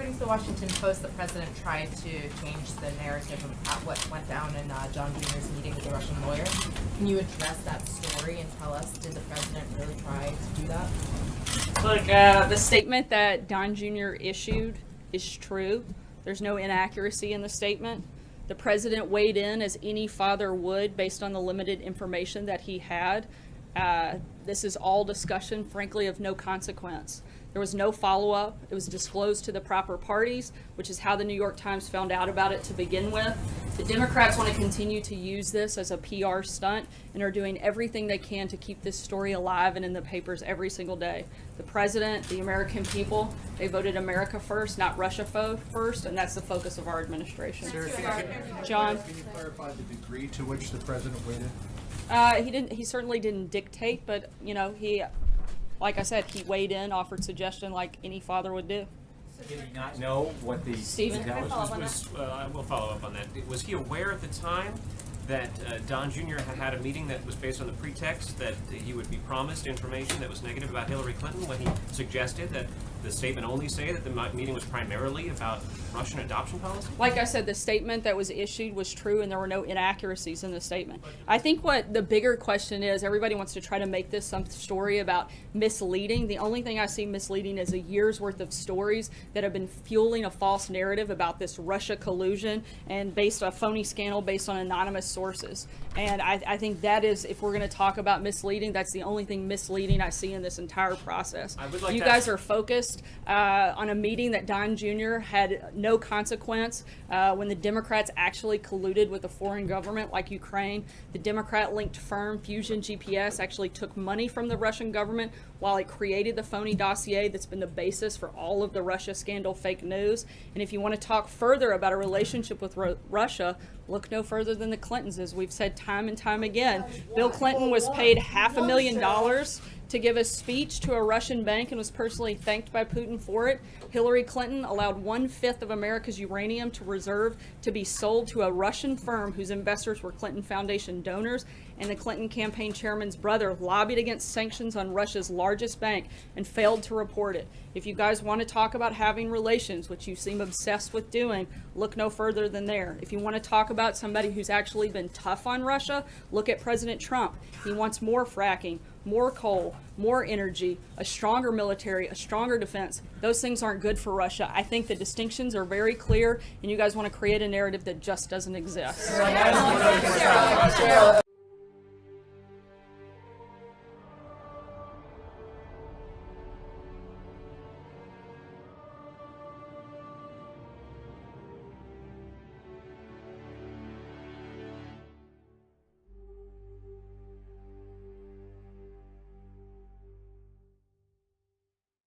according to the Washington Post, the president tried to change the narrative of what went down in John Jr.'s meeting with the Russian lawyer. Can you address that story and tell us, did the president really try to do that? Look, the statement that Don Jr. issued is true. There's no inaccuracy in the statement. The president weighed in as any father would based on the limited information that he had. This is all discussion, frankly, of no consequence. There was no follow-up. It was disclosed to the proper parties, which is how the New York Times found out about it to begin with. The Democrats want to continue to use this as a PR stunt and are doing everything they can to keep this story alive and in the papers every single day. The president, the American people, they voted America first, not Russia first, and that's the focus of our administration. John? Can you clarify the degree to which the president weighed in? He certainly didn't dictate, but like I said, he weighed in, offered suggestion like any father would do. Did he not know what the Stephen, intelligence was? I will follow up on that. Was he aware at the time that Don Jr. had a meeting that was based on the pretext that he would be promised information that was negative about Hillary Clinton when he suggested that the statement only say that the meeting was primarily about Russian adoption policy? Like I said, the statement that was issued was true and there were no inaccuracies in the statement. I think what the bigger question is, everybody wants to try to make this some story about misleading. The only thing I see misleading is a year's worth of stories that have been fueling a false narrative about this Russia collusion and based on a phony scandal based on anonymous sources. And I think that is, if we're going to talk about misleading, that's the only thing misleading I see in this entire process. You guys are focused on a meeting that Don Jr. had no consequence when the Democrats actually colluded with a foreign government like Ukraine. The Democrat-linked firm Fusion GPS actually took money from the Russian government while it created the phony dossier that's been the basis for all of the Russia scandal fake news. And if you want to talk further about a relationship with Russia, look no further than the Clintons. As we've said time and time again, Bill Clinton was paid $500,000 to give a speech to a Russian bank and was personally thanked by Putin for it. Hillary Clinton allowed 1/5 of America's uranium to reserve to be sold to a Russian firm whose investors were Clinton Foundation donors, and the Clinton campaign chairman's brother lobbied against sanctions on Russia's largest bank and failed to report it. If you guys want to talk about having relations, which you seem obsessed with doing, look no further than there. If you want to talk about somebody who's actually been tough on Russia, look at President Trump. He wants more fracking, more coal, more energy, a stronger military, a stronger defense. Those things aren't good for Russia. I think the distinctions are very clear, and you guys want to create a narrative that just doesn't exist.